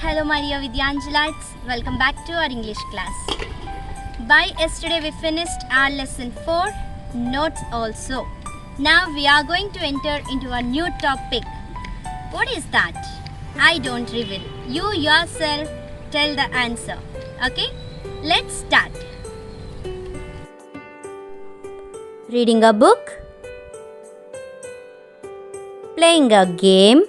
Hello my dear Vidyanjalites, welcome back to our English class. By yesterday we finished our lesson 4, notes also. Now we are going to enter into a new topic. What is that? I don't reveal. You yourself tell the answer. Okay? Let's start. Reading a book, playing a game,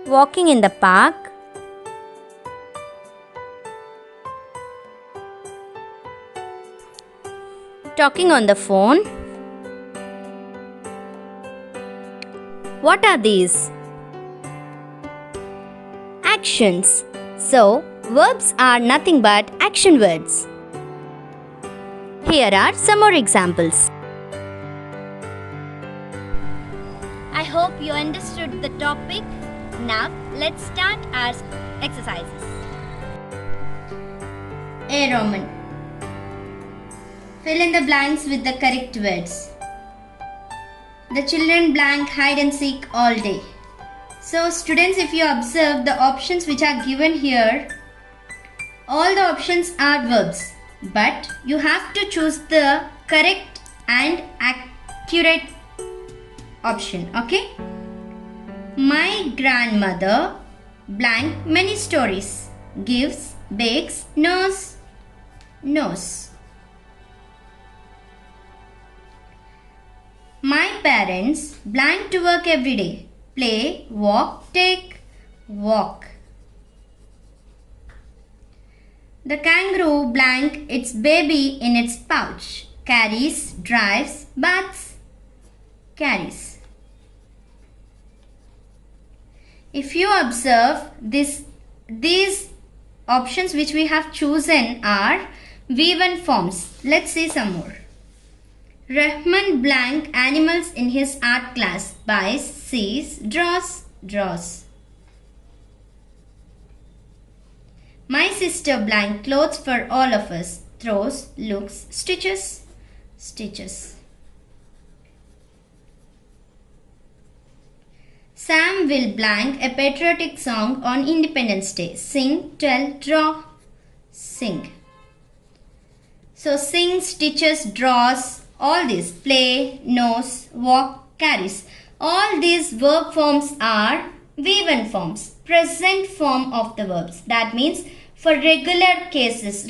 walking in the park, talking on the phone. What are these? Actions. So, verbs are nothing but action words. Here are some more examples. I hope you understood the topic. Now, let's start our exercises. A. Roman. Fill in the blanks with the correct words. The children blank hide and seek all day. So, students, if you observe the options which are given here, all the options are verbs. But you have to choose the correct and accurate option. Okay? My grandmother blank many stories. Gives, bakes, knows. My parents blank to work every day. Play, walk, take, walk. The kangaroo blank its baby in its pouch. Carries, drives, baths, carries. If you observe these options which we have chosen are V1 forms. Let's see some more. Rahman blank animals in his art class. Buys, sees, draws. My sister blank clothes for all of us. Throws, looks, stitches. Sam will blank a patriotic song on Independence Day. Sing, tell, draw, sing. So sing, stitches, draws, all these. Play, knows, walk, carries. All these verb forms are V1 forms, present form of the verbs. That means for regular cases,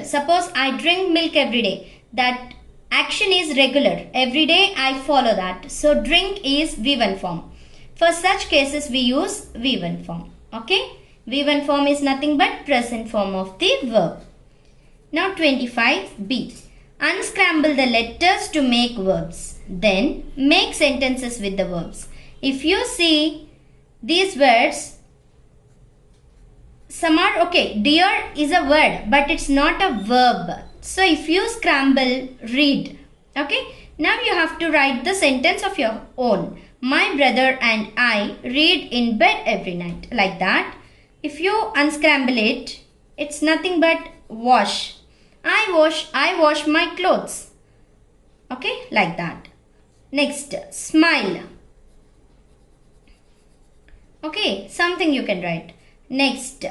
Suppose I drink milk every day. That action is regular. Every day I follow that. So drink is V1 form. For such cases we use V1 form. Okay? V1 form is nothing but present form of the verb. Now 25b. Unscramble the letters to make verbs. Then make sentences with the verbs. If you see these words, some are okay. Dear is a word, but it's not a verb. So if you scramble, read. Okay? Now you have to write the sentence of your own. My brother and I read in bed every night. Like that. If you unscramble it, it's nothing but wash. I wash my clothes. Okay? Like that. Next, smile. Okay? Something you can write. Next,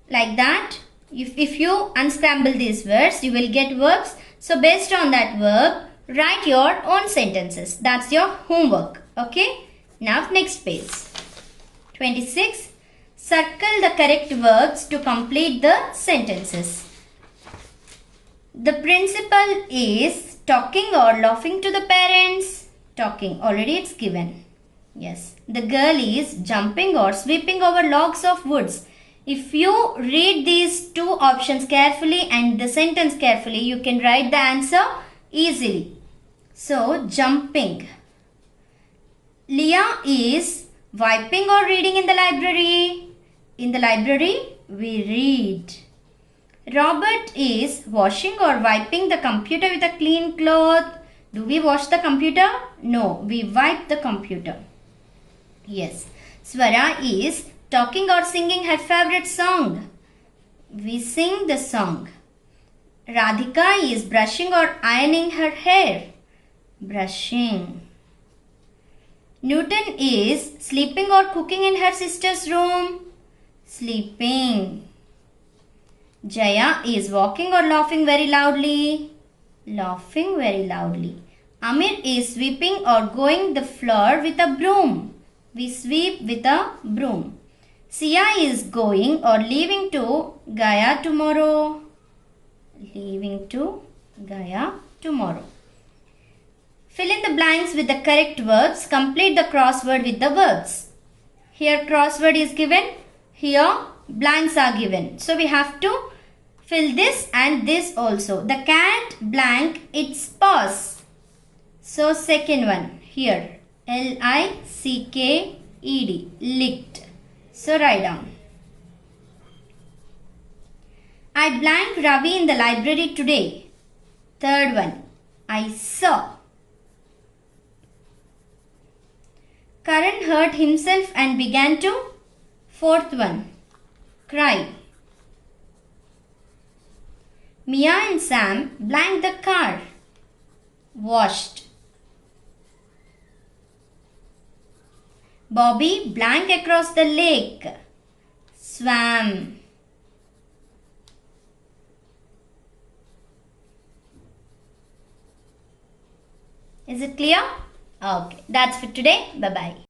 like that. If you unscramble these words, you will get verbs. So, based on that verb, write your own sentences. That's your homework. Okay? Now, next page. 26. Circle the correct verbs to complete the sentences. The principal is talking or laughing to the parents. Talking. Already it's given. Yes. The girl is jumping or sweeping over logs of woods. If you read these two options carefully and the sentence carefully, you can write the answer easily. So, jumping. Leah is wiping or reading in the library. In the library, we read. Robert is washing or wiping the computer with a clean cloth. Do we wash the computer? No, we wipe the computer. Yes. Swara is talking or singing her favorite song. We sing the song. Radhika is brushing or ironing her hair. Brushing. Newton is sleeping or cooking in her sister's room? Sleeping. Jaya is walking or laughing very loudly? Laughing very loudly. Amir is sweeping or going the floor with a broom. We sweep with a broom. Sia is going or leaving to Gaya tomorrow. Leaving to Gaya tomorrow. Fill in the blanks with the correct words. Complete the crossword with the words. Here crossword is given. Here blanks are given. So we have to fill this and this also. The cat blank its paws. So second one here. L-I-C-K-E-D. Licked. So write down. I blanked Ravi in the library today. Third one. I saw. Karan hurt himself and began to. Fourth one. Cry. Mia and Sam blanked the car. Washed. Bobby blanked across the lake. Swam. Is it clear? Okay, that's for today. Bye-bye.